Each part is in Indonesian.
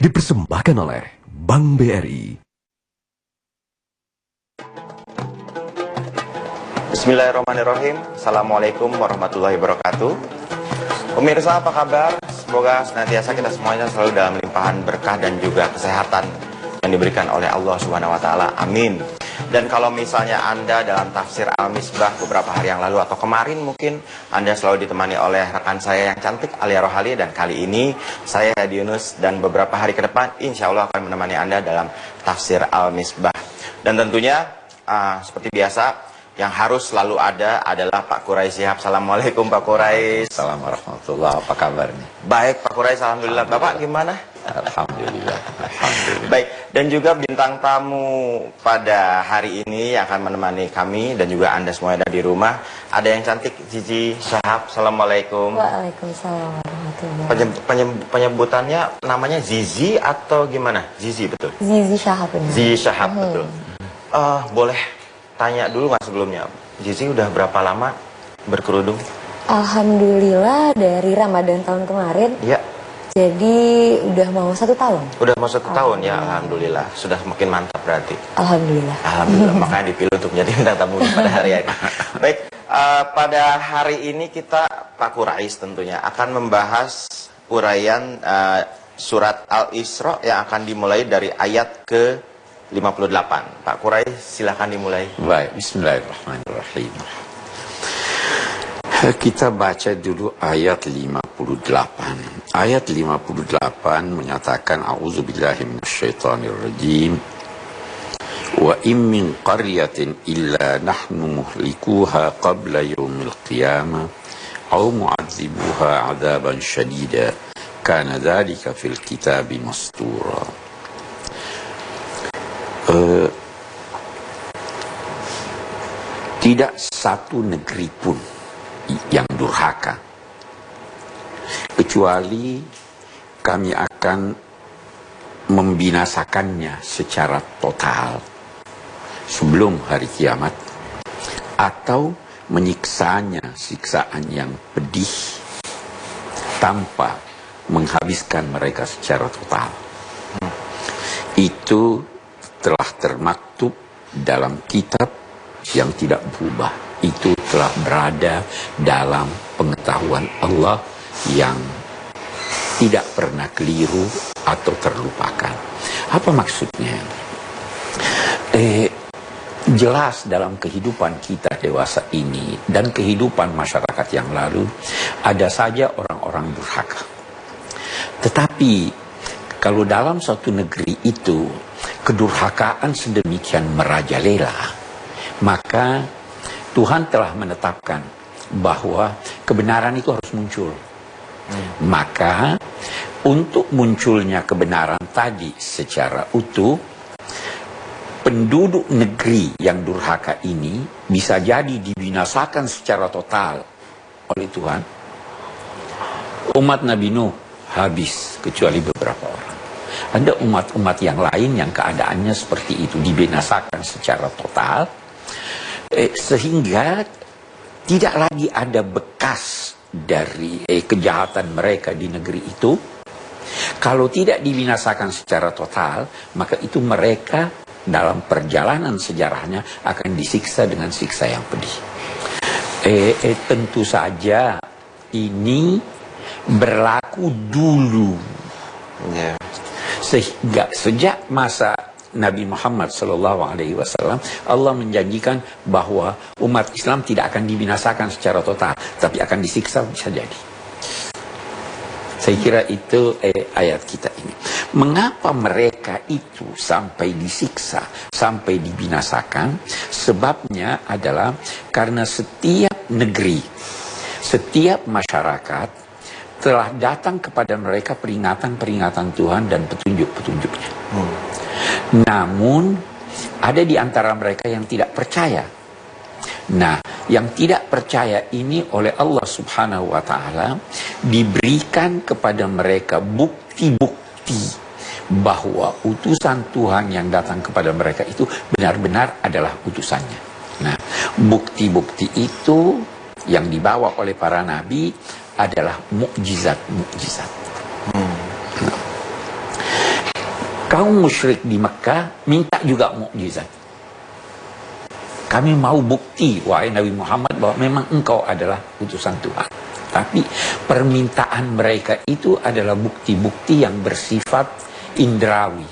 dipersembahkan oleh Bank BRI. Bismillahirrahmanirrahim. Assalamualaikum warahmatullahi wabarakatuh. Pemirsa, apa kabar? Semoga senantiasa kita semuanya selalu dalam limpahan berkah dan juga kesehatan yang diberikan oleh Allah Subhanahu wa taala. Amin. Dan kalau misalnya Anda dalam tafsir Al-Misbah beberapa hari yang lalu atau kemarin mungkin Anda selalu ditemani oleh rekan saya yang cantik Alia Rohali, dan kali ini saya Hadi Yunus dan beberapa hari ke depan insya Allah akan menemani Anda dalam tafsir Al-Misbah. Dan tentunya seperti biasa yang harus selalu ada adalah Pak Quraisy Shihab. Assalamualaikum Pak Quraisy. Assalamualaikum warahmatullahi wabarakatuh. Apa kabar nih? Baik Pak Quraisy, alhamdulillah. Bapak gimana? Alhamdulillah. Alhamdulillah. Baik, dan juga bintang tamu pada hari ini yang akan menemani kami dan juga Anda semua yang ada di rumah, ada yang cantik, Zizi Shihab. Assalamualaikum. Waalaikumsalam warahmatullahi. Penyebutannya namanya Zizi atau gimana? Zizi betul? Zizi Shihab. Zizi Shihab betul. Boleh tanya dulu nggak sebelumnya, Zizi udah berapa lama berkerudung? Alhamdulillah dari Ramadan tahun kemarin. Ya. Jadi udah mau 1 tahun. Udah mau 1 tahun ya, alhamdulillah. Sudah semakin mantap berarti. Alhamdulillah. Alhamdulillah, makanya dipilih untuk menjadi bintang tamu pada hari ini. Baik, pada hari ini kita, Pak Quraisy tentunya akan membahas uraian surat Al-Isra yang akan dimulai dari ayat ke 58. Pak Quraisy silakan dimulai. Baik, bismillahirrahmanirrahim. Kita baca dulu ayat 58. Ayat 58 menyatakan a'udzubillahi minasyaitonirrajim. Wa in min qaryatin illa nahnu muhlikuha qabla yaumil qiyamah aw mu'adzibuha 'adzaban syadida kana dzalika fil kitabi mastura. Tidak satu negeri pun yang durhaka kecuali kami akan membinasakannya secara total sebelum hari kiamat, atau menyiksanya siksaan yang pedih tanpa menghabiskan mereka secara total. Itu telah termaktub dalam kitab yang tidak berubah. Itu telah berada dalam pengetahuan Allah yang tidak pernah keliru atau terlupakan. Apa maksudnya? Jelas dalam kehidupan kita dewasa ini dan kehidupan masyarakat yang lalu ada saja orang-orang durhaka. Tetapi kalau dalam suatu negeri itu kedurhakaan sedemikian merajalela, maka Tuhan telah menetapkan bahwa kebenaran itu harus muncul. Maka untuk munculnya kebenaran tadi secara utuh, penduduk negeri yang durhaka ini bisa jadi dibinasakan secara total oleh Tuhan. Umat Nabi Nuh habis kecuali beberapa orang. Ada umat-umat yang lain yang keadaannya seperti itu, dibinasakan secara total, sehingga tidak lagi ada bekas dari kejahatan mereka di negeri itu. Kalau tidak dibinasakan secara total, maka itu mereka dalam perjalanan sejarahnya akan disiksa dengan siksa yang pedih. Tentu saja ini berlaku dulu, sehingga sejak masa Nabi Muhammad SAW, Allah menjanjikan bahwa umat Islam tidak akan dibinasakan secara total, tapi akan disiksa bisa jadi. Saya kira itu ayat kita ini. Mengapa mereka itu sampai disiksa, sampai dibinasakan? Sebabnya adalah karena setiap negeri, setiap masyarakat telah datang kepada mereka peringatan-peringatan Tuhan dan petunjuk-petunjuknya. Namun ada di antara mereka yang tidak percaya. Nah, yang tidak percaya ini oleh Allah Subhanahu wa Ta'ala diberikan kepada mereka bukti-bukti bahwa utusan Tuhan yang datang kepada mereka itu benar-benar adalah utusannya. Nah, bukti-bukti itu yang dibawa oleh para nabi adalah mukjizat-mukjizat. Kaum musyrik di Mekah minta juga mukjizat. Kami mau bukti, wahai Nabi Muhammad, bahwa memang engkau adalah utusan Tuhan. Tapi permintaan mereka itu adalah bukti-bukti yang bersifat indrawi.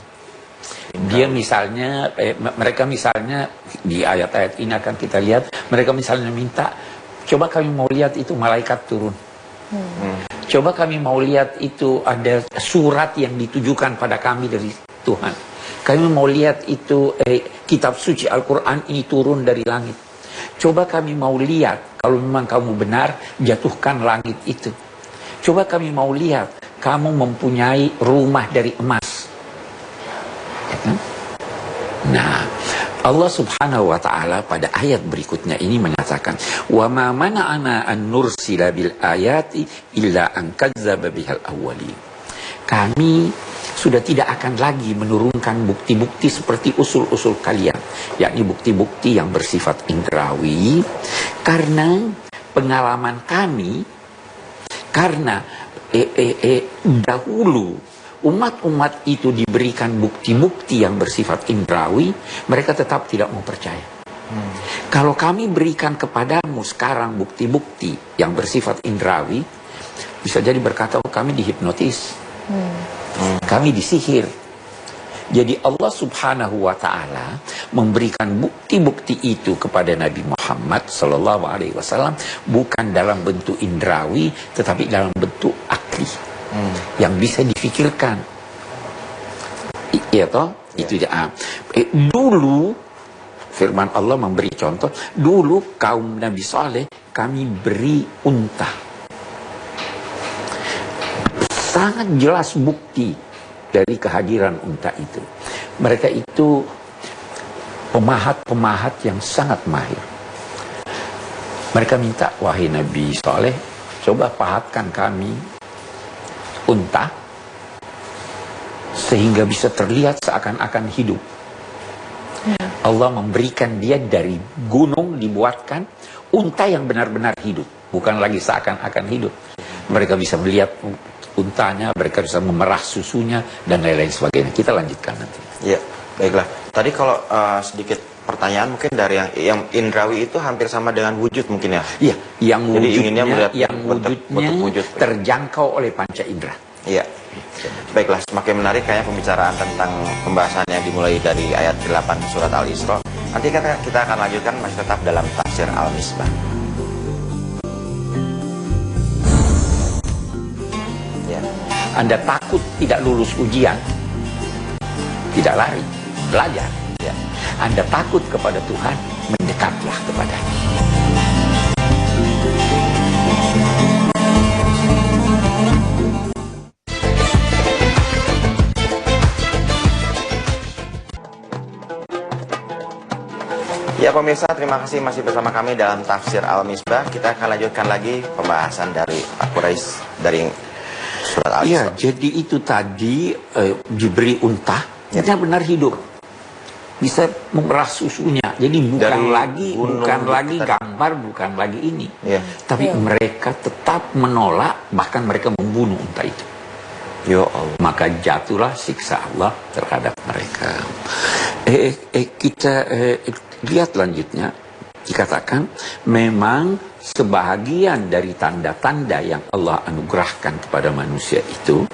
Dia misalnya, mereka misalnya di ayat-ayat ini akan kita lihat, mereka misalnya minta, coba kami mau lihat itu malaikat turun. Coba kami mau lihat itu ada surat yang ditujukan pada kami dari Tuhan. Kami mau lihat itu kitab suci Al-Quran ini turun dari langit. Coba kami mau lihat, kalau memang kamu benar, jatuhkan langit itu. Coba kami mau lihat, kamu mempunyai rumah dari emas. Ya kan? Nah, Allah Subhanahu wa Ta'ala pada ayat berikutnya ini menyatakan, "Wa ma mana'ana an nursila bil ayati illa an kazzaba bihal awwalin." Kami sudah tidak akan lagi menurunkan bukti-bukti seperti usul-usul kalian, yakni bukti-bukti yang bersifat indrawi, karena pengalaman kami, karena dahulu umat-umat itu diberikan bukti-bukti yang bersifat indrawi, mereka tetap tidak mau percaya. Kalau kami berikan kepadamu sekarang bukti-bukti yang bersifat indrawi, bisa jadi berkata, oh, kami dihipnotis, kami disihir. Jadi Allah Subhanahu wa Ta'ala memberikan bukti-bukti itu kepada Nabi Muhammad Sallallahu Alaihi Wasallam bukan dalam bentuk indrawi, tetapi dalam bentuk akli yang bisa difikirkan. Iya toh? Itu dia. Dulu firman Allah memberi contoh. Dulu kaum Nabi Saleh kami beri unta. Sangat jelas bukti dari kehadiran unta itu. Mereka itu pemahat-pemahat yang sangat mahir. Mereka minta, wahai Nabi Saleh, coba pahatkan kami unta sehingga bisa terlihat seakan-akan hidup. Allah memberikan dia dari gunung, dibuatkan unta yang benar-benar hidup, bukan lagi seakan-akan hidup. Mereka bisa melihat untanya, mereka bisa memerah susunya dan lain-lain sebagainya. Kita lanjutkan nanti. Ya, baiklah. Tadi kalau sedikit pertanyaan mungkin dari yang indrawi itu hampir sama dengan wujud mungkin ya? Iya, yang jadi inginnya wujudnya wujud terjangkau oleh panca indera. Iya. Baiklah, semakin menarik kayaknya pembicaraan tentang pembahasan yang dimulai dari ayat 8 surat Al-Isra. Nanti kita akan lanjutkan masih tetap dalam tafsir Al-Misbah. Ya. Anda takut tidak lulus ujian, tidak lari, belajar. Ya. Anda takut kepada Tuhan, mendekatlah kepadanya. Ya pemirsa, terima kasih masih bersama kami dalam tafsir Al-Misbah. Kita akan lanjutkan lagi pembahasan dari Quraisy dari surat Al-Isra. Iya, jadi itu tadi diberi unta, ya benar hidup. Bisa memerah susunya. Jadi bukan lagi gambar, bukan lagi ini. Ya. Tapi mereka tetap menolak, bahkan mereka membunuh unta itu. Ya Allah. Maka jatuhlah siksa Allah terhadap mereka. Kita lihat lanjutnya, dikatakan memang sebahagian dari tanda-tanda yang Allah anugerahkan kepada manusia itu,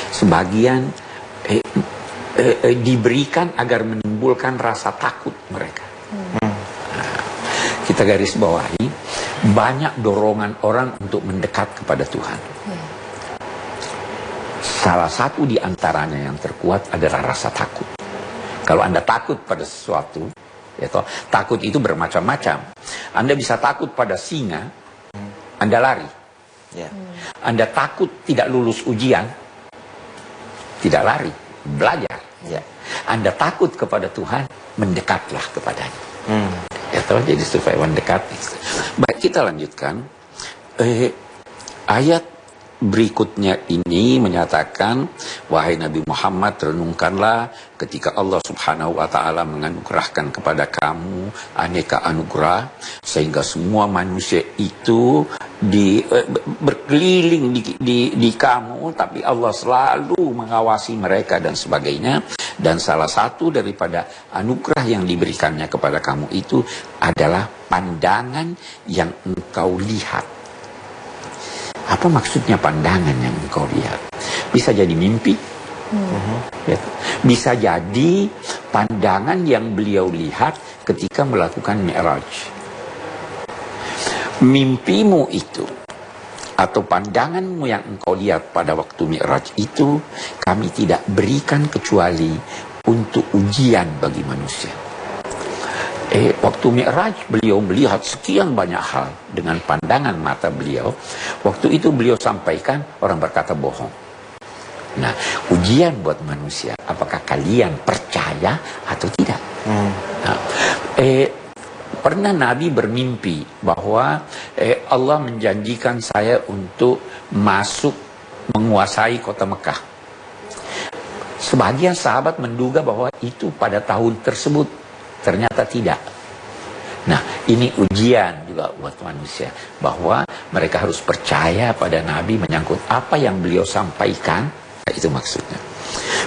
sebagian diberikan agar menimbulkan rasa takut mereka. Nah, kita garis bawahi, banyak dorongan orang untuk mendekat kepada Tuhan. Salah satu di antaranya yang terkuat adalah rasa takut. Kalau Anda takut pada sesuatu, ya toh, takut itu bermacam-macam. Anda bisa takut pada singa, Anda lari. Ya. Anda takut tidak lulus ujian, tidak lari, belajar. Ya. Anda takut kepada Tuhan, mendekatlah kepadanya. Ya toh, jadi supaya mendekat. Baik, kita lanjutkan. Ayat berikutnya ini menyatakan, wahai Nabi Muhammad, renungkanlah ketika Allah Subhanahu wa Ta'ala menganugerahkan kepada kamu aneka anugerah, sehingga semua manusia itu berkeliling di kamu, tapi Allah selalu mengawasi mereka dan sebagainya. Dan salah satu daripada anugerah yang diberikannya kepada kamu itu adalah pandangan yang engkau lihat. Apa maksudnya pandangan yang engkau lihat? Bisa jadi mimpi, ya. Bisa jadi pandangan yang beliau lihat ketika melakukan Mi'raj. Mimpimu itu atau pandanganmu yang engkau lihat pada waktu Mi'raj itu kami tidak berikan kecuali untuk ujian bagi manusia. Waktu Mi'raj beliau melihat sekian banyak hal dengan pandangan mata beliau. Waktu itu beliau sampaikan, orang berkata bohong. Nah, ujian buat manusia, apakah kalian percaya atau tidak? Nah, pernah Nabi bermimpi bahwa Allah menjanjikan saya untuk masuk menguasai kota Mekah. Sebagian sahabat menduga bahwa itu pada tahun tersebut. Ternyata tidak. Nah, ini ujian juga buat manusia. Bahwa mereka harus percaya pada Nabi menyangkut apa yang beliau sampaikan. Nah, itu maksudnya.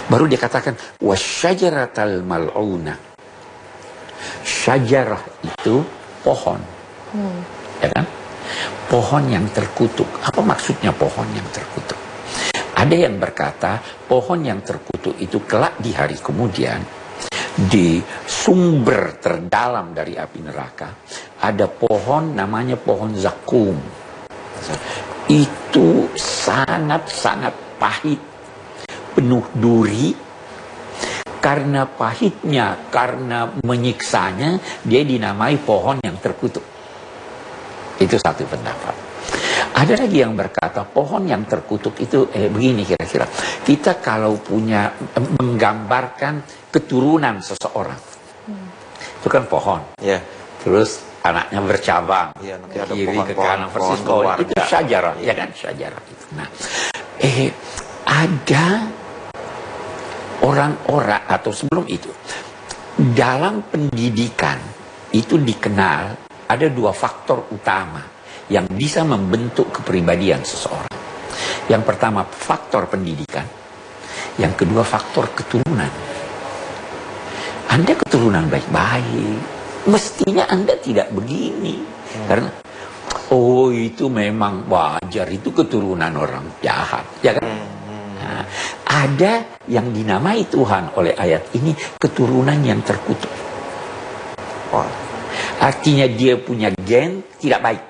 Baru dia katakan, wasyajaratal mal'una. Syajarah itu pohon. Ya kan? Pohon yang terkutuk. Apa maksudnya pohon yang terkutuk? Ada yang berkata, pohon yang terkutuk itu kelak di hari kemudian, di sumber terdalam dari api neraka ada pohon namanya pohon zakum. Itu sangat-sangat pahit, penuh duri. Karena pahitnya, karena menyiksanya, dia dinamai pohon yang terkutuk. Itu satu pendapat. Ada lagi yang berkata pohon yang terkutuk itu begini kira-kira. Kita kalau punya menggambarkan keturunan seseorang, itu kan pohon. Yeah. Terus anaknya bercabang, Yeah, nanti ada kiri ke kanan persis pohon itu syajarah, ya kan syajarah itu. Nah, ada orang-orang atau sebelum itu dalam pendidikan itu dikenal ada dua faktor utama yang bisa membentuk kepribadian seseorang. Yang pertama faktor pendidikan, yang kedua faktor keturunan. Anda keturunan baik-baik, mestinya Anda tidak begini. Karena itu memang wajar, itu keturunan orang jahat, ya kan? Nah, ada yang dinamai Tuhan oleh ayat ini keturunan yang terkutuk. Artinya dia punya gen tidak baik.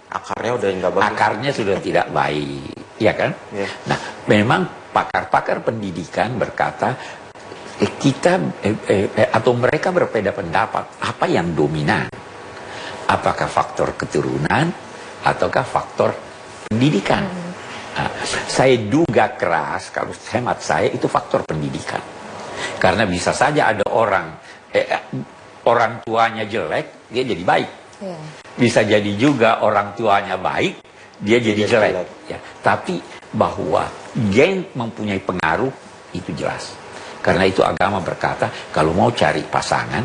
Akarnya udah nggak bagus. Akarnya sudah tidak baik, ya kan? Yeah. Nah, memang pakar-pakar pendidikan berkata kita atau mereka berbeda pendapat apa yang dominan, apakah faktor keturunan ataukah faktor pendidikan. Nah, saya duga keras kalau hemat saya itu faktor pendidikan, karena bisa saja ada orang tuanya jelek dia jadi baik. Yeah. Bisa jadi juga orang tuanya baik, dia jadi jelek. Ya. Tapi bahwa gen mempunyai pengaruh, itu jelas. Karena itu agama berkata, kalau mau cari pasangan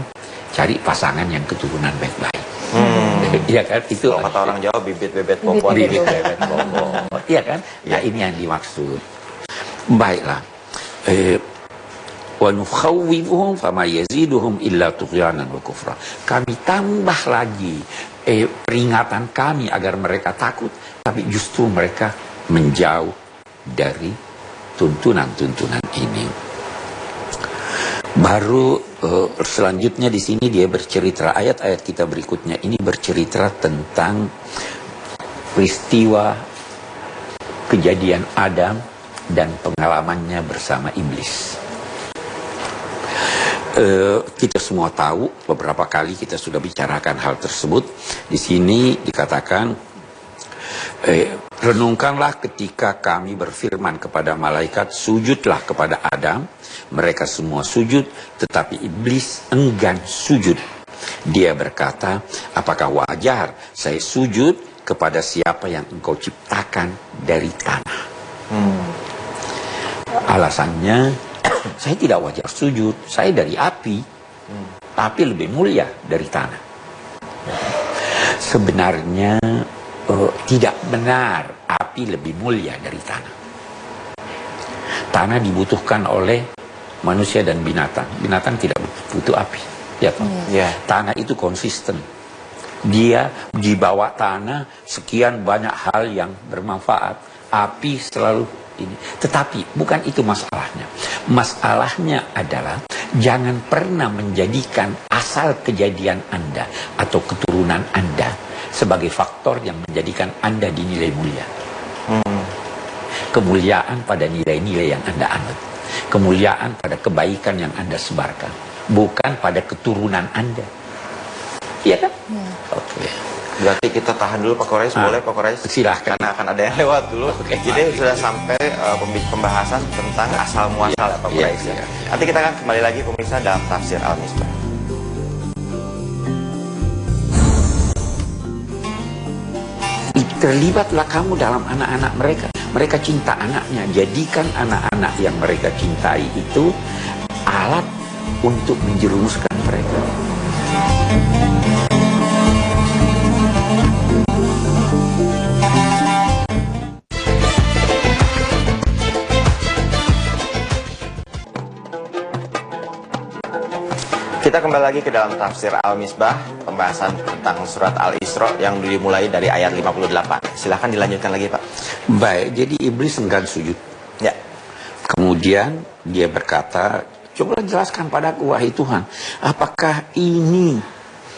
yang keturunan baik-baik. Iya kan? Itu kalau kata orang Jawa bibit bebet bobot. Bibit bebet bobot. Iya kan? Nah, ini yang dimaksud. Baiklah. Wa nukhawwifuhum fama yaziduhum illa tughyanan wa kufra. Kami tambah lagi peringatan kami agar mereka takut, tapi justru mereka menjauh dari tuntunan-tuntunan ini. Baru selanjutnya di sini dia bercerita, ayat-ayat kita berikutnya ini bercerita tentang peristiwa kejadian Adam dan pengalamannya bersama iblis. Kita semua tahu, beberapa kali kita sudah bicarakan hal tersebut. Di sini dikatakan, renungkanlah ketika kami berfirman kepada malaikat, sujudlah kepada Adam. Mereka semua sujud, tetapi iblis enggan sujud. Dia berkata, apakah wajar saya sujud kepada siapa yang engkau ciptakan dari tanah. Alasannya, saya tidak wajar sujud, saya dari api. Api lebih mulia dari tanah. Sebenarnya tidak benar api lebih mulia dari tanah. Tanah dibutuhkan oleh manusia dan binatang. Binatang tidak butuh api. Ya, Pak? Yeah. Tanah itu konsisten. Dia di bawah tanah sekian banyak hal yang bermanfaat. Api selalu ini. Tetapi bukan itu masalahnya. Masalahnya adalah jangan pernah menjadikan asal kejadian Anda atau keturunan Anda sebagai faktor yang menjadikan Anda dinilai mulia. Kemuliaan pada nilai-nilai yang Anda anut. Kemuliaan pada kebaikan yang Anda sebarkan. Bukan pada keturunan Anda. Iya kan? Ya. Oke. Berarti kita tahan dulu Pak Quraisy, boleh Pak Quraisy? Silahkan. Karena akan ada yang lewat dulu. Oke. Jadi sudah sampai pembahasan tentang asal muasal ya Pak Quraisy. Iya. Nanti kita akan kembali lagi pemirsa dalam tafsir Al-Misbah. Terlibatlah kamu dalam anak-anak mereka. Mereka cinta anaknya. Jadikan anak-anak yang mereka cintai itu alat untuk menjerumuskan mereka. Kita kembali lagi ke dalam tafsir Al-Misbah, pembahasan tentang surat Al-Isra yang dimulai dari ayat 58. Silahkan dilanjutkan lagi Pak. Baik, jadi iblis enggan sujud. Ya. Kemudian dia berkata, coba jelaskan padaku wahai Tuhan, apakah ini,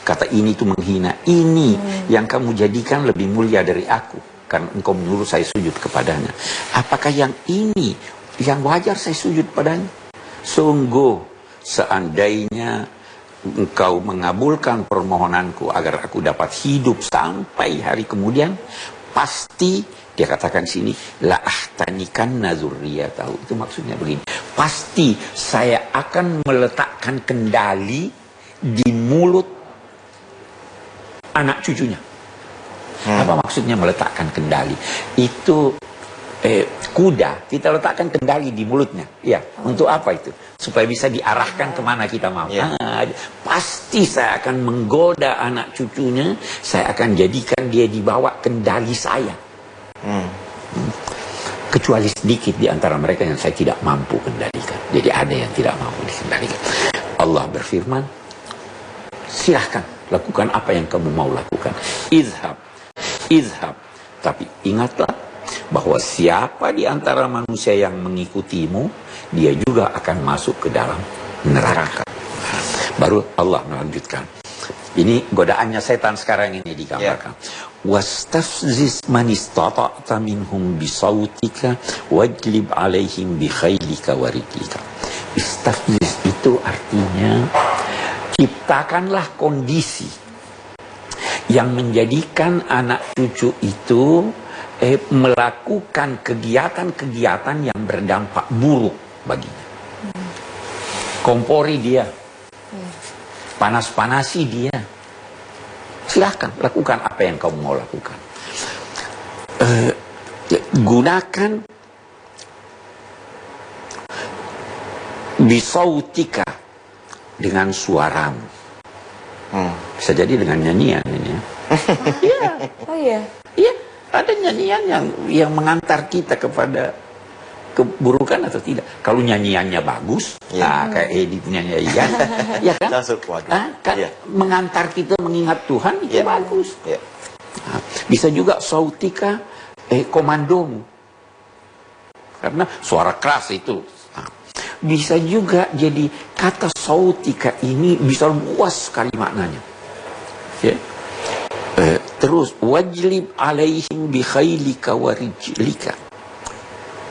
kata ini itu menghina, ini yang kamu jadikan lebih mulia dari aku, karena engkau menyuruh saya sujud kepadanya. Apakah yang ini yang wajar saya sujud padanya? Sungguh seandainya engkau mengabulkan permohonanku agar aku dapat hidup sampai hari kemudian, pasti dia katakan sini la ahtanikanna dzurriyyatahu. Itu maksudnya begini, pasti saya akan meletakkan kendali di mulut anak cucunya. Apa maksudnya meletakkan kendali? Itu kuda kita letakkan kendali di mulutnya. Ya, untuk apa itu? Supaya bisa diarahkan kemana kita mau. Ya. Pasti saya akan menggoda anak cucunya, saya akan jadikan dia di bawah kendali saya. Kecuali sedikit di antara mereka yang saya tidak mampu kendalikan. Jadi ada yang tidak mampu dikendalikan. Allah berfirman, silahkan lakukan apa yang kamu mau lakukan. Izhab. Tapi ingatlah bahwa siapa di antara manusia yang mengikutimu, dia juga akan masuk ke dalam neraka. Baru Allah melanjutkan. Ini godaannya setan sekarang ini digambarkan. Wastafziz man istata'ta minhum bisautika wajlib alaihim bikhailika warijlika. Istafziz itu artinya ciptakanlah kondisi yang menjadikan anak cucu itu melakukan kegiatan-kegiatan yang berdampak buruk baginya. Kompori dia, panas-panasi dia. Silahkan lakukan apa yang kamu mau lakukan. Gunakan bisautika dengan suaramu. Bisa jadi dengan nyanyian ini. Iya. Oh iya. Iya, ada nyanyian yang mengantar kita kepada keburukan atau tidak. Kalau nyanyiannya bagus, kayak Edi punya nyanyian, ya kan? Kan mengantar kita mengingat Tuhan itu bagus. Nah, bisa juga sautika komandomu, karena suara keras itu. Nah, bisa juga jadi kata sautika ini bisa luas sekali maknanya. Ya. Terus wajlib alaihim bi khailika wa rijlika.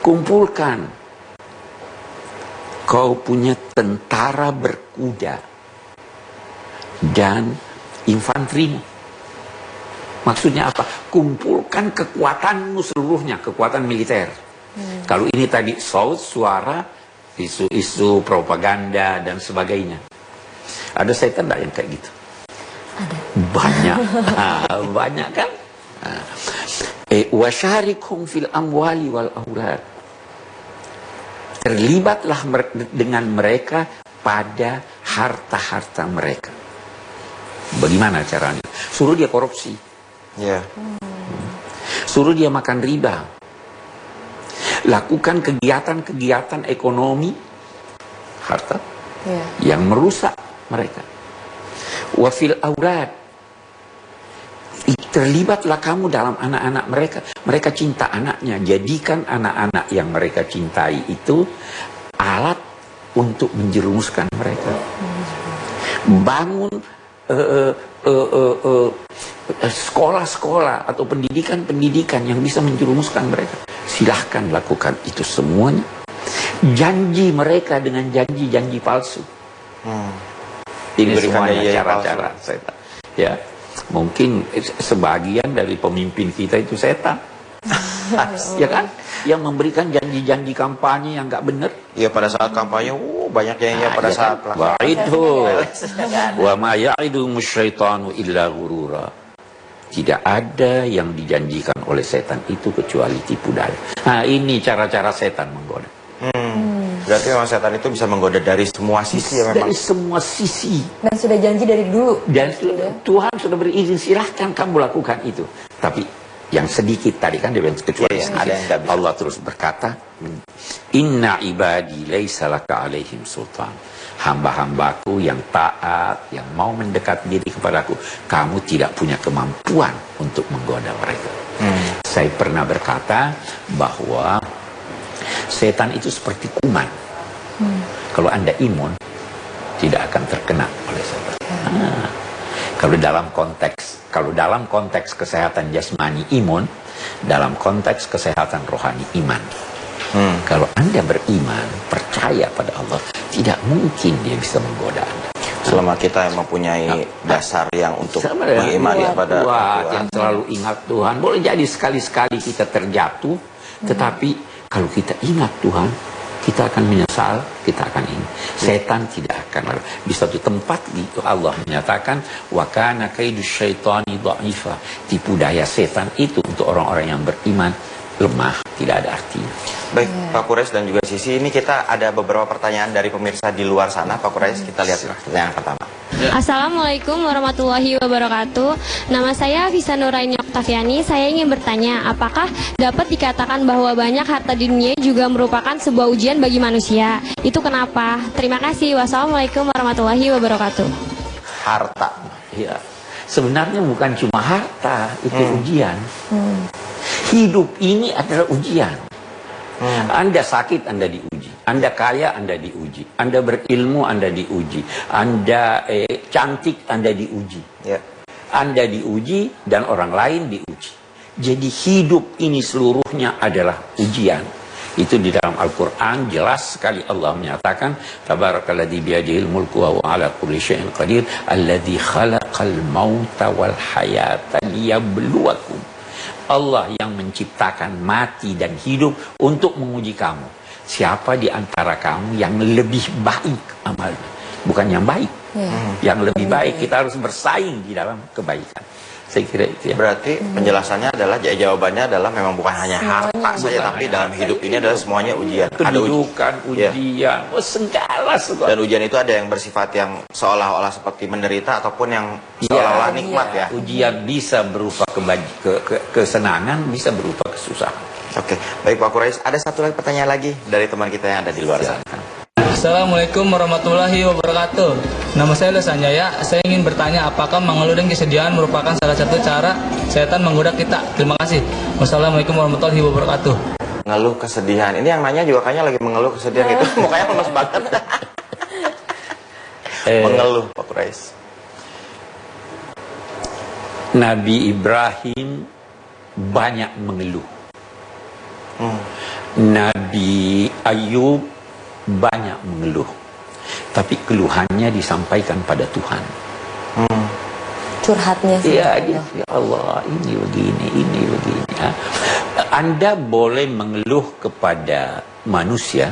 Kumpulkan kau punya tentara berkuda dan infanterimu. Maksudnya apa? Kumpulkan kekuatanmu seluruhnya, kekuatan militer. Kalau ini tadi saut, suara, isu-isu propaganda dan sebagainya. Ada setan enggak yang kayak gitu? Ada. Banyak. Banyak kan? Wasyarikhum fil amwali wal aulad. Terlibatlah dengan mereka pada harta-harta mereka. Bagaimana caranya? Suruh dia korupsi. Ya. Suruh dia makan riba. Lakukan kegiatan-kegiatan ekonomi harta yang merusak mereka. Wa fil aulad. Terlibatlah kamu dalam anak-anak mereka. Mereka cinta anaknya. Jadikan anak-anak yang mereka cintai itu alat untuk menjerumuskan mereka. Bangun sekolah-sekolah atau pendidikan-pendidikan yang bisa menjerumuskan mereka. Silahkan lakukan itu semuanya. Janji mereka dengan janji-janji palsu. Ini semuanya cara-cara setan. Ya, mungkin sebagian dari pemimpin kita itu setan. Ya kan? Yang memberikan janji-janji kampanye yang nggak benar. Ya, pada saat kampanye, banyak yang pada saat kan? Wa'idhu wa ma ya'idu musyaitanu illa ghurura. Tidak ada yang dijanjikan oleh setan itu kecuali tipu daya. Nah, ini cara-cara setan menggoda. Berarti memang setan itu bisa menggoda dari semua sisi ya memang. Dari semua sisi. Dan sudah janji dari dulu. Dan Tuhan sudah berizin, silahkan kamu lakukan itu. Tapi yang sedikit tadi kan dia bilang kecuali ada yang tidak bisa. Allah terus berkata, Inna ibadi laisa laka alaihim sultan. Hamba-hambaku yang taat, yang mau mendekat diri kepadaku, kamu tidak punya kemampuan untuk menggoda mereka. Saya pernah berkata bahwa setan itu seperti kuman. Kalau Anda imun, tidak akan terkena oleh setan. Kalau dalam konteks kesehatan jasmani imun, dalam konteks kesehatan rohani iman. Kalau Anda beriman, percaya pada Allah, tidak mungkin dia bisa menggoda Anda. Selama kita yang mempunyai dasar yang untuk mengimani pada Tuhan, yang selalu ingat Tuhan. Boleh jadi sekali-sekali kita terjatuh, tetapi kalau kita ingat Tuhan, kita akan menyesal, kita akan ini. Setan tidak akan. Di satu tempat itu Allah menyatakan, wa kana kaidus syaitani dha'ifa. Tipu daya setan itu untuk orang-orang yang beriman lemah, tidak ada artinya. Baik, Pak Quraisy dan juga Sisi, ini kita ada beberapa pertanyaan dari pemirsa di luar sana. Pak Quraisy, kita lihat pertanyaan pertama. Assalamualaikum warahmatullahi wabarakatuh. Nama saya Visa Nuraini Oktaviani. Saya ingin bertanya, apakah dapat dikatakan bahwa banyak harta di dunia juga merupakan sebuah ujian bagi manusia? Itu kenapa? Terima kasih. Wassalamualaikum warahmatullahi wabarakatuh. Harta. Ya, sebenarnya bukan cuma harta itu ujian. Hidup ini adalah ujian. Anda sakit, Anda diuji. Anda kaya, Anda diuji. Anda berilmu, Anda diuji. Anda cantik, Anda diuji. Ya. Anda diuji dan orang lain diuji. Jadi hidup ini seluruhnya adalah ujian. Itu di dalam Al-Quran jelas sekali Allah menyatakan, Tabarakalladzi biyadihil mulku wa ala kulli syai'in qadir, alladzi khalaqal mauta wal hayata liyabluwakum. Allah yang menciptakan mati dan hidup untuk menguji kamu. Siapa di antara kamu yang lebih baik amalnya? Bukan yang baik. Yang lebih baik, kita harus bersaing di dalam kebaikan. Saya kira itu ya. Berarti penjelasannya adalah, jawabannya adalah memang bukan hanya harta saja, tapi dalam hidup ini adalah semuanya ujian. Pendudukan, ujian, segala sesuatu. Dan ujian itu ada yang bersifat yang seolah-olah seperti menderita ataupun yang seolah-olah nikmat ya. Ujian bisa berupa kesenangan, bisa berupa kesusahan. Oke, baik Pak Quraisy. Ada satu lagi pertanyaan lagi dari teman kita yang ada di luar sana. Assalamualaikum warahmatullahi wabarakatuh. Nama saya Lesanjaya. Saya ingin bertanya, apakah mengeluh dan kesedihan merupakan salah satu cara setan menggoda kita? Terima kasih. Wassalamualaikum warahmatullahi wabarakatuh. Mengeluh kesedihan. Ini yang nanya juga kayaknya lagi mengeluh kesedihan gitu. Mukanya lemas banget. Mengeluh Pak Quraisy. Nabi Ibrahim banyak mengeluh. Nabi Ayub banyak mengeluh, tapi keluhannya disampaikan pada Tuhan. Curhatnya sih. Ya Allah, ini begini, ini begini. Anda boleh mengeluh kepada manusia,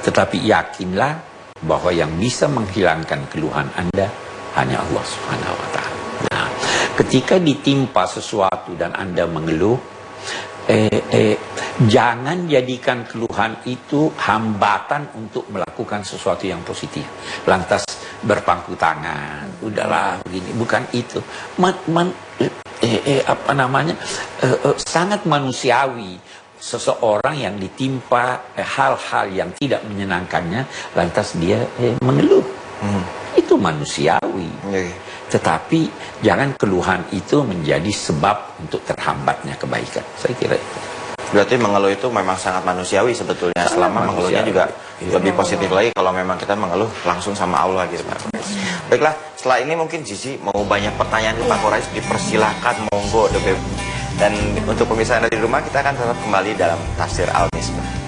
tetapi yakinlah bahwa yang bisa menghilangkan keluhan Anda hanya Allah Subhanahu wa Ta'ala. Nah, Ketika ditimpa sesuatu dan Anda mengeluh, jangan jadikan keluhan itu hambatan untuk melakukan sesuatu yang positif. Lantas berpangku tangan, udahlah begini, bukan itu. Sangat manusiawi seseorang yang ditimpa hal-hal yang tidak menyenangkannya, lantas dia mengeluh. Itu manusiawi. Tetapi jangan keluhan itu menjadi sebab untuk terhambatnya kebaikan. Saya kira itu. Berarti mengeluh itu memang sangat manusiawi sebetulnya. Sangat Selama manusiawi. mengeluhnya juga lebih positif lagi kalau memang kita mengeluh langsung sama Allah gitu Pak. Baiklah, setelah ini mungkin Zizi mau banyak pertanyaan ke Pak Quraisy, dipersilakan, monggo. Dan untuk pemirsa yang ada di rumah, kita akan tetap kembali dalam Tafsir Al-Misbah.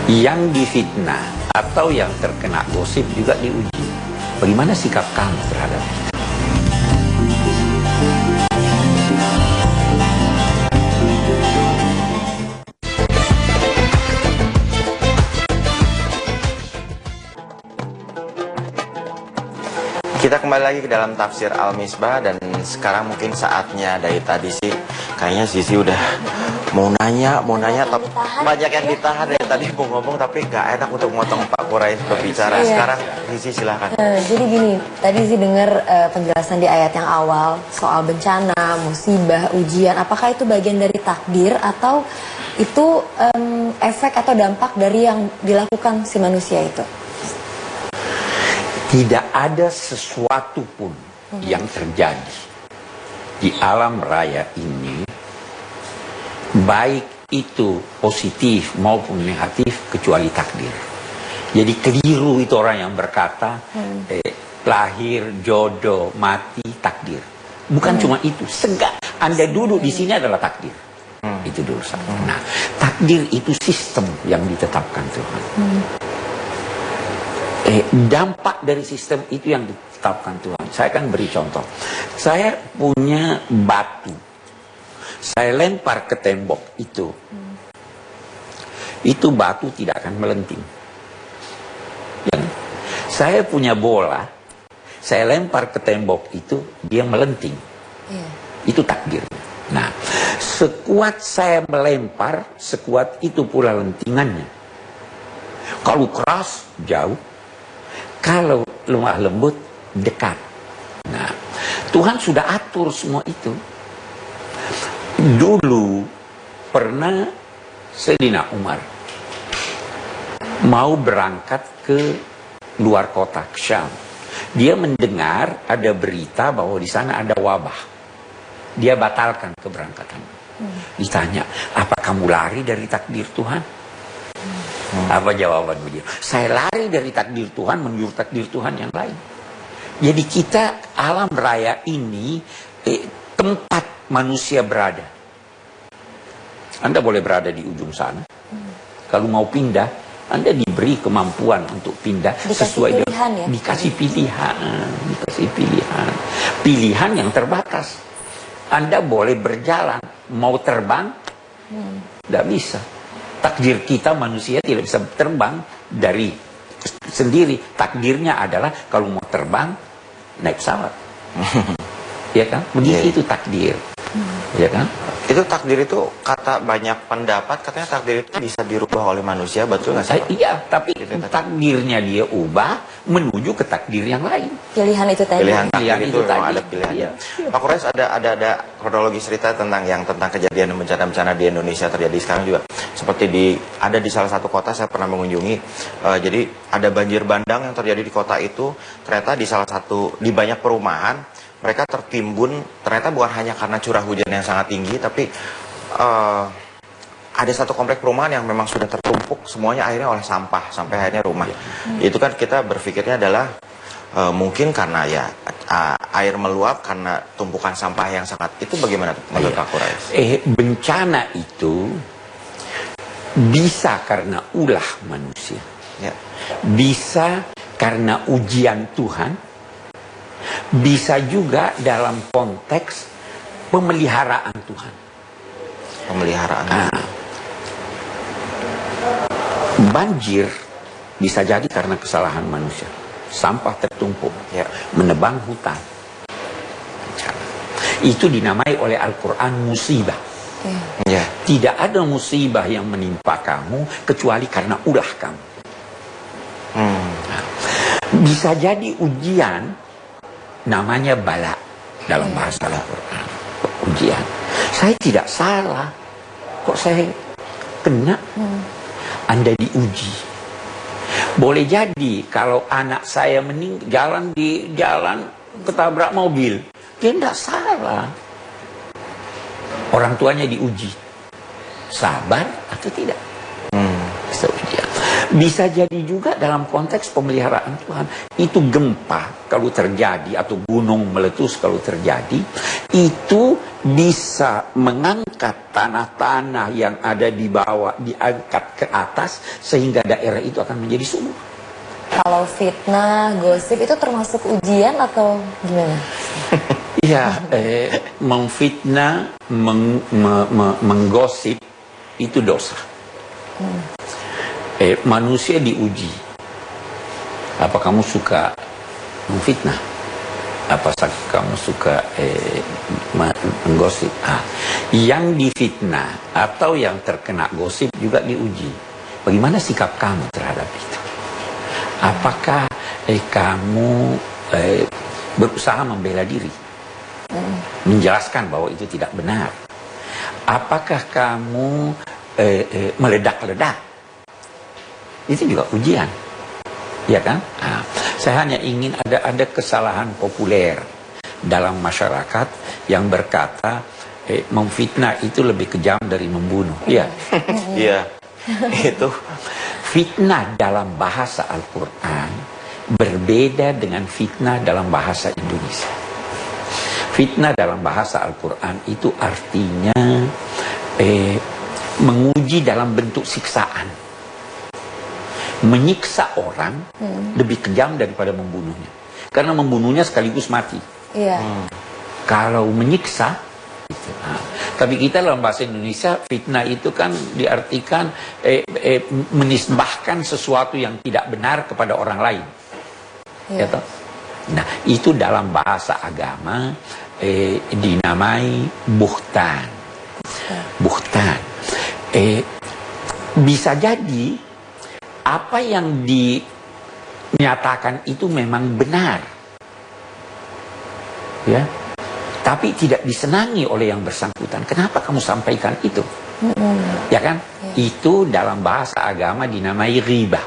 Yang difitnah atau yang terkena gosip juga diuji. Bagaimana sikap kamu terhadap itu? Kita kembali lagi ke dalam Tafsir Al-Misbah. Dan sekarang mungkin saatnya, dari tadi sih kayaknya Zizi udah mau nanya tapi banyak yang ditahan dari tadi mau ngomong, tapi gak enak untuk memotong Pak Quraisy berbicara. Sekarang Zizi silakan. Jadi gini, tadi sih dengar penjelasan di ayat yang awal soal bencana, musibah, ujian. Apakah itu bagian dari takdir atau itu efek atau dampak dari yang dilakukan si manusia itu? Tidak ada sesuatu pun yang terjadi di alam raya ini, baik itu positif maupun negatif, kecuali takdir. Jadi keliru itu orang yang berkata lahir, jodoh, mati, takdir. Bukan cuma itu, Anda duduk di sini adalah takdir. Itu dulu satu. Nah, takdir itu sistem yang ditetapkan Tuhan. Dampak dari sistem itu yang ditetapkan Tuhan. Saya akan beri contoh. Saya punya batu, saya lempar ke tembok itu batu tidak akan melenting. Ya. Saya punya bola, saya lempar ke tembok itu, dia melenting. Itu takdir. Nah, sekuat saya melempar, sekuat itu pula lentingannya. Kalau keras, jauh. Kalau lemah lembut, dekat. Nah, Tuhan sudah atur semua itu. Dulu pernah Sayyidina Umar mau berangkat ke luar kota, ke Syam. Dia mendengar ada berita bahwa di sana ada wabah. Dia batalkan keberangkatan. Ditanya, apa kamu lari dari takdir Tuhan? Apa jawaban beliau? Saya lari dari takdir Tuhan menuju takdir Tuhan yang lain. Jadi kita, alam raya ini tempat manusia berada. Anda boleh berada di ujung sana. Kalau mau pindah, Anda diberi kemampuan untuk pindah sesuai dengan dikasih pilihan. Pilihan yang terbatas. Anda boleh berjalan, mau terbang, tidak bisa. Takdir kita manusia tidak bisa terbang dari sendiri. Takdirnya adalah kalau mau terbang, naik pesawat. Ya kan? Begitu itu takdir. Ya kan? Itu takdir itu, kata banyak pendapat katanya takdir itu bisa dirubah oleh manusia, betul nggak sih? Iya, tapi takdirnya dia ubah menuju ke takdir yang lain. Pilihan itu tadi. Pilihan takdir itu memang tadi. ada pilihan. Iya. Pak Quraisy, ada kronologi cerita tentang kejadian bencana-bencana di Indonesia terjadi sekarang juga. Seperti ada di salah satu kota saya pernah mengunjungi. Jadi ada banjir bandang yang terjadi di kota itu. Ternyata di banyak perumahan mereka tertimbun, ternyata bukan hanya karena curah hujan yang sangat tinggi, tapi ada satu komplek perumahan yang memang sudah tertumpuk semuanya akhirnya oleh sampah, sampai akhirnya rumah. Itu kan kita berpikirnya adalah mungkin karena air meluap karena tumpukan sampah yang sangat, itu bagaimana menurut Pak Quraisy? Bencana itu bisa karena ulah manusia, bisa karena ujian Tuhan, bisa juga dalam konteks pemeliharaan Tuhan. Pemeliharaan. Banjir bisa jadi karena kesalahan manusia. sampah tertumpuk, Ya. menebang hutan. Itu dinamai oleh Al-Quran musibah. Ya. Tidak ada musibah yang menimpa kamu kecuali karena ulah kamu. Bisa jadi ujian, namanya bala dalam bahasa Al-Quran. Ujian. Saya tidak salah, kok saya kena? Anda diuji. Boleh jadi kalau anak saya jalan di jalan ketabrak mobil, dia tidak salah. Orang tuanya diuji, sabar atau tidak? Ujian. Bisa jadi juga dalam konteks pemeliharaan Tuhan. Itu gempa kalau terjadi atau gunung meletus kalau terjadi, itu bisa mengangkat tanah-tanah yang ada di bawah, diangkat ke atas sehingga daerah itu akan menjadi subur. Kalau fitnah, gosip itu termasuk ujian atau gimana? Iya, memfitnah, menggosip itu dosa. Manusia diuji. Apa kamu suka memfitnah? Apa kamu suka menggosip? Yang difitnah atau yang terkena gosip juga diuji. Bagaimana sikap kamu terhadap itu? Apakah kamu berusaha membela diri? Menjelaskan bahwa itu tidak benar. Apakah kamu meledak-ledak? Itu juga ujian, ya kan? Saya hanya ingin ada kesalahan populer dalam masyarakat yang berkata memfitnah itu lebih kejam dari membunuh. Iya, Iya. Itu fitnah dalam bahasa Al-Quran berbeda dengan fitnah dalam bahasa Indonesia. Fitnah dalam bahasa Al-Quran itu artinya menguji dalam bentuk siksaan. Menyiksa orang lebih kejam daripada membunuhnya. Karena membunuhnya sekaligus mati. Iya. Kalau menyiksa, gitu. Tapi kita dalam bahasa Indonesia fitnah itu kan diartikan menisbahkan sesuatu yang tidak benar kepada orang lain. Ya toh? Nah, itu dalam bahasa agama dinamai buhtan. Buhtan. Bisa jadi apa yang dinyatakan itu memang benar, ya, tapi tidak disenangi oleh yang bersangkutan. Kenapa kamu sampaikan itu? Ya kan? Itu dalam bahasa agama dinamai riba.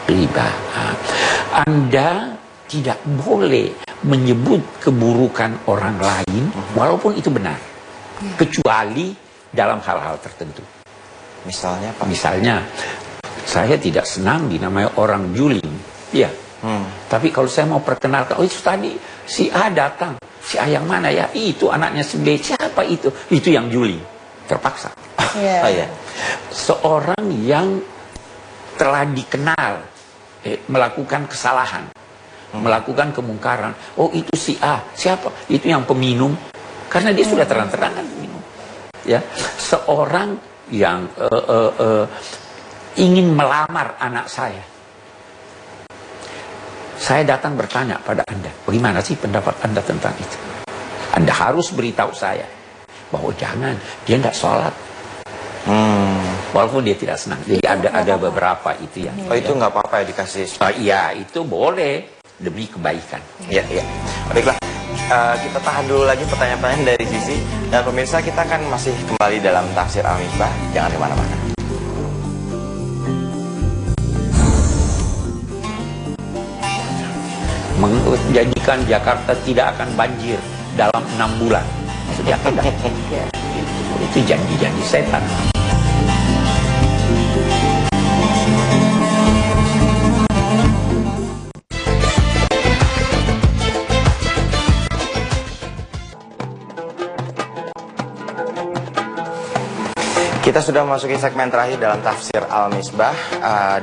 Riba. Anda tidak boleh menyebut keburukan orang lain walaupun itu benar, kecuali dalam hal-hal tertentu. misalnya Pak. Misalnya, saya tidak senang dinamai orang juling. Iya. Tapi kalau saya mau perkenalkan, oh itu tadi si A datang. Si A yang mana ya? Itu anaknya si B. Siapa itu? Itu yang juling. Terpaksa. Iya. Seorang yang telah dikenal melakukan kesalahan, melakukan kemungkaran. Oh itu si A. Siapa? Itu yang peminum. Karena dia sudah terang-terangan minum. Ya, seorang yang ingin melamar anak saya. Saya datang bertanya pada Anda, bagaimana sih pendapat Anda tentang itu? Anda harus beritahu saya bahwa jangan, dia tidak sholat. Walaupun dia tidak senang. Jadi ada beberapa itu yang. Oh itu nggak apa-apa ya dikasih. Iya, itu boleh demi kebaikan. Iya, iya. Baiklah, kita tahan dulu lagi pertanyaan-pertanyaan dari Sisi. Dan pemirsa, kita akan masih kembali dalam Tafsir Al-Misbah. Jangan kemana-mana. Menjadikan Jakarta tidak akan banjir dalam 6 bulan. Maksudnya tidak. Itu janji-janji setan. Kita sudah memasuki segmen terakhir dalam Tafsir Al-Misbah.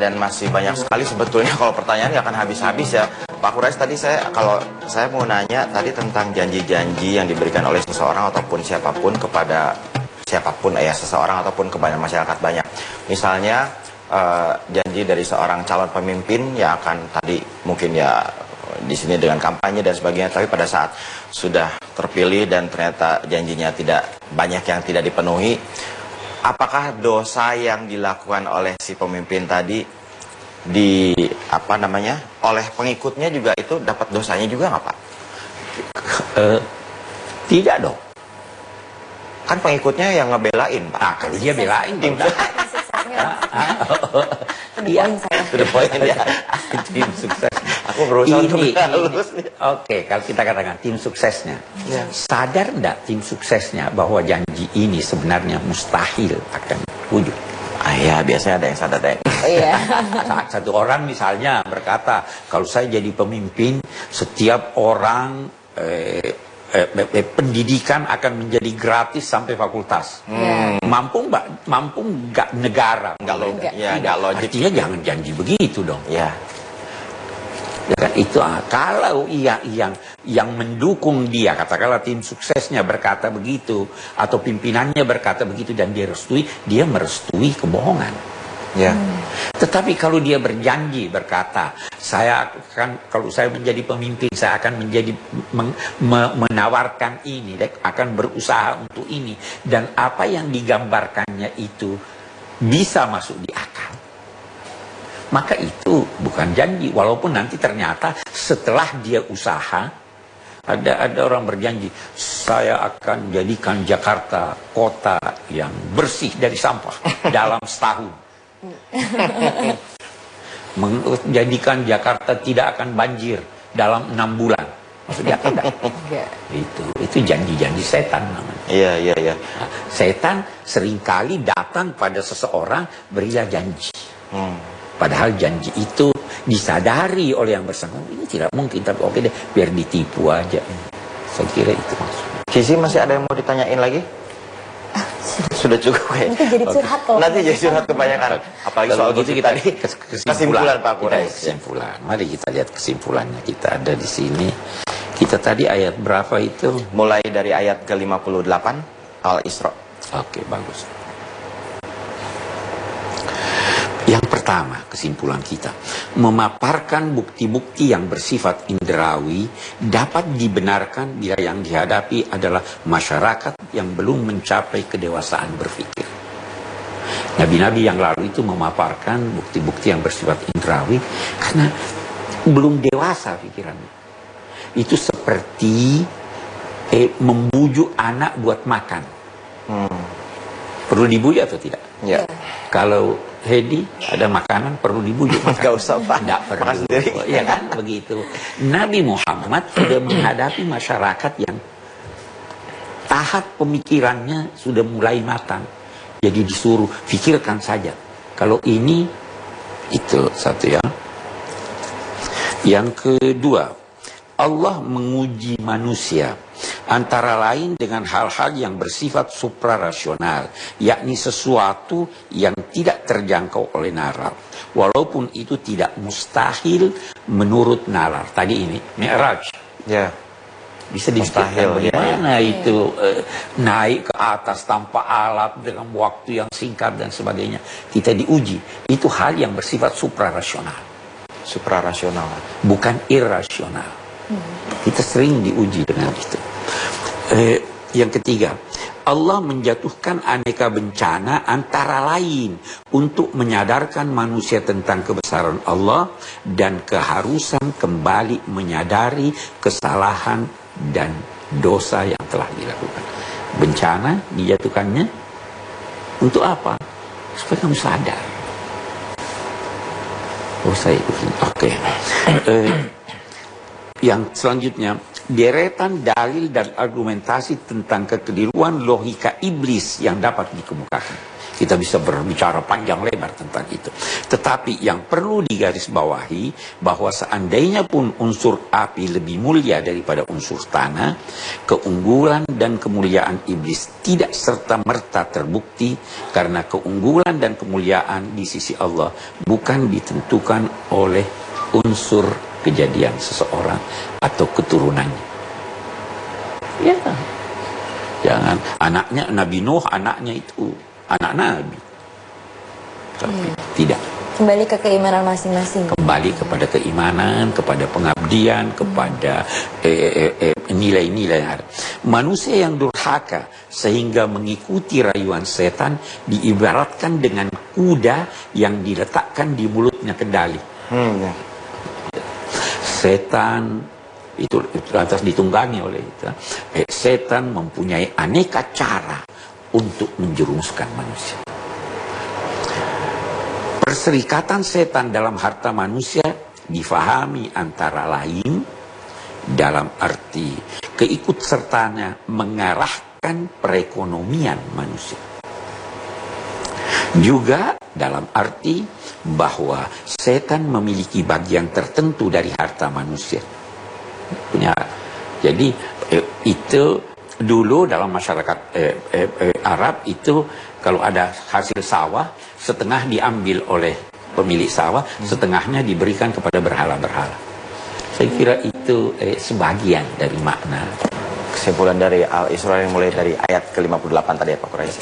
Dan masih banyak sekali sebetulnya kalau pertanyaan nggak akan habis-habis ya. Pak Quraisy, tadi kalau saya mau nanya tadi tentang janji-janji yang diberikan oleh seseorang ataupun siapapun kepada siapapun ya, seseorang ataupun kepada masyarakat banyak. Misalnya janji dari seorang calon pemimpin yang akan tadi mungkin ya di sini dengan kampanye dan sebagainya, tapi pada saat sudah terpilih dan ternyata janjinya tidak banyak yang tidak dipenuhi, apakah dosa yang dilakukan oleh si pemimpin tadi di apa namanya oleh pengikutnya juga itu dapat dosanya juga nggak Pak? Tidak dong. Kan pengikutnya yang ngebelain Pak. Nah, kalau dia belain Tim Iya, to the point ya. tim sukses. Aku berusaha untuk Ini. halus nih. Oke, kalau kita katakan tim suksesnya, sadar enggak tim suksesnya bahwa janji ini sebenarnya mustahil akan wujud? Ah ya, biasanya ada yang sadar deh. Iya. Saat satu orang misalnya berkata, kalau saya jadi pemimpin, setiap orang pendidikan akan menjadi gratis sampai fakultas. Mampu nggak negara? Nggak logik. Ya, nggak logik. Artinya jangan janji begitu dong. Ya. Ya kan itu kalau yang mendukung dia, katakanlah tim suksesnya berkata begitu atau pimpinannya berkata begitu dan dia restui, dia merestui kebohongan. Ya. Tetapi kalau dia berjanji berkata, saya akan kalau saya menjadi pemimpin, saya akan menjadi menawarkan ini, akan berusaha untuk ini, dan apa yang digambarkannya itu bisa masuk di akal, maka itu bukan janji. Walaupun nanti ternyata setelah dia usaha, ada orang berjanji, saya akan jadikan Jakarta kota yang bersih dari sampah dalam setahun. Menjadikan Jakarta tidak akan banjir dalam 6 bulan. Maksudnya apa? Itu janji-janji setan namanya. Iya. Nah, setan seringkali datang pada seseorang berilah janji. Padahal janji itu disadari oleh yang bersangkutan, ini tidak mungkin, tapi oke deh, biar ditipu aja. Saya kira itu maksudnya. Kisi, masih ada yang mau ditanyain lagi? Sudah cukup ya. Nanti jadi curhat kalau nanti jadi curhat kebanyakan. Apalagi soal gitu kita tadi. Kesimpulan Pak Quraisy. Kesimpulan. Mari kita lihat kesimpulannya. Kita ada di sini. Kita tadi ayat berapa itu? Mulai dari ayat ke-58 Al-Isra. Oke, bagus. Yang pertama, kesimpulan kita, memaparkan bukti-bukti yang bersifat indrawi dapat dibenarkan bila yang dihadapi adalah masyarakat yang belum mencapai kedewasaan berpikir. Nabi-nabi yang lalu itu memaparkan bukti-bukti yang bersifat indrawi karena belum dewasa pikirannya. Itu seperti membujuk anak buat makan. Perlu dibujuk atau tidak? Ya. Kalau Hedi ada makanan perlu dibujuk, Gak usah Pak. Tidak perlu. Makan sendiri. Ya kan begitu. Nabi Muhammad sudah menghadapi masyarakat yang tahap pemikirannya sudah mulai matang. Jadi disuruh pikirkan saja. Kalau ini itu satu ya. Yang kedua, Allah menguji manusia antara lain dengan hal-hal yang bersifat suprarasional, yakni sesuatu yang tidak terjangkau oleh nalar, walaupun itu tidak mustahil menurut nalar. Tadi ini Mi'raj, Ya. bisa diceritakan Mustahil, bagaimana itu naik ke atas tanpa alat dengan waktu yang singkat dan sebagainya. Kita diuji, itu hal yang bersifat suprarasional, Suprarasional. bukan irasional. Kita sering diuji dengan itu. Yang ketiga, Allah menjatuhkan aneka bencana antara lain untuk menyadarkan manusia tentang kebesaran Allah dan keharusan kembali menyadari kesalahan dan dosa yang telah dilakukan. Bencana dijatuhkannya untuk apa? Supaya kamu sadar. Oh, saya oke. Yang selanjutnya, deretan dalil dan argumentasi tentang kekeliruan logika iblis yang dapat dikemukakan. Kita bisa berbicara panjang lebar tentang itu. Tetapi yang perlu digarisbawahi bahwa seandainya pun unsur api lebih mulia daripada unsur tanah, keunggulan dan kemuliaan iblis tidak serta-merta terbukti karena keunggulan dan kemuliaan di sisi Allah bukan ditentukan oleh unsur kejadian seseorang atau keturunannya. Ya, jangan anaknya Nabi Nuh, anaknya itu anak Nabi. Tapi tidak. Kembali ke keimanan masing-masing. Kembali kepada keimanan, kepada pengabdian, kepada nilai-nilai. Manusia yang durhaka sehingga mengikuti rayuan setan diibaratkan dengan kuda yang diletakkan di mulutnya kendali. Setan itu lantas ditunggangi oleh itu. Setan mempunyai aneka cara untuk menjerumuskan manusia. Perserikatan setan dalam harta manusia difahami antara lain dalam arti keikutsertaannya mengarahkan perekonomian manusia. Juga dalam arti bahwa setan memiliki bagian tertentu dari harta manusia. Jadi itu dulu dalam masyarakat Arab itu kalau ada hasil sawah, setengah diambil oleh pemilik sawah, setengahnya diberikan kepada berhala-berhala. Saya kira itu sebagian dari makna. Kesimpulan dari Al-Isra yang mulai dari ayat ke-58 tadi ya Pak Quraisy.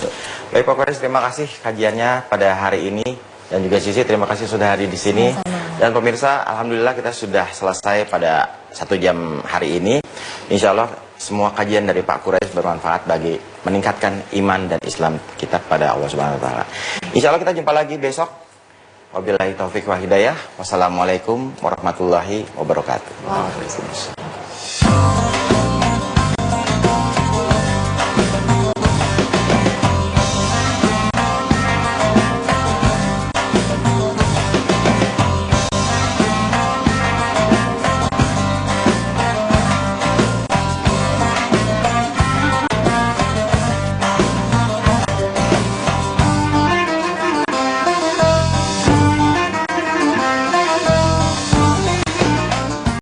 Baik Pak Quraisy, terima kasih kajiannya pada hari ini. Dan juga Sisi, terima kasih sudah hadir di sini. Dan pemirsa, alhamdulillah kita sudah selesai pada 1 jam hari ini. Insya Allah semua kajian dari Pak Quraisy bermanfaat bagi meningkatkan iman dan Islam kita pada Allah Subhanahu Wa Taala. Insya Allah kita jumpa lagi besok. Wabillahi taufiq wa hidayah. Wassalamualaikum warahmatullahi wabarakatuh. Waalaikumsalam.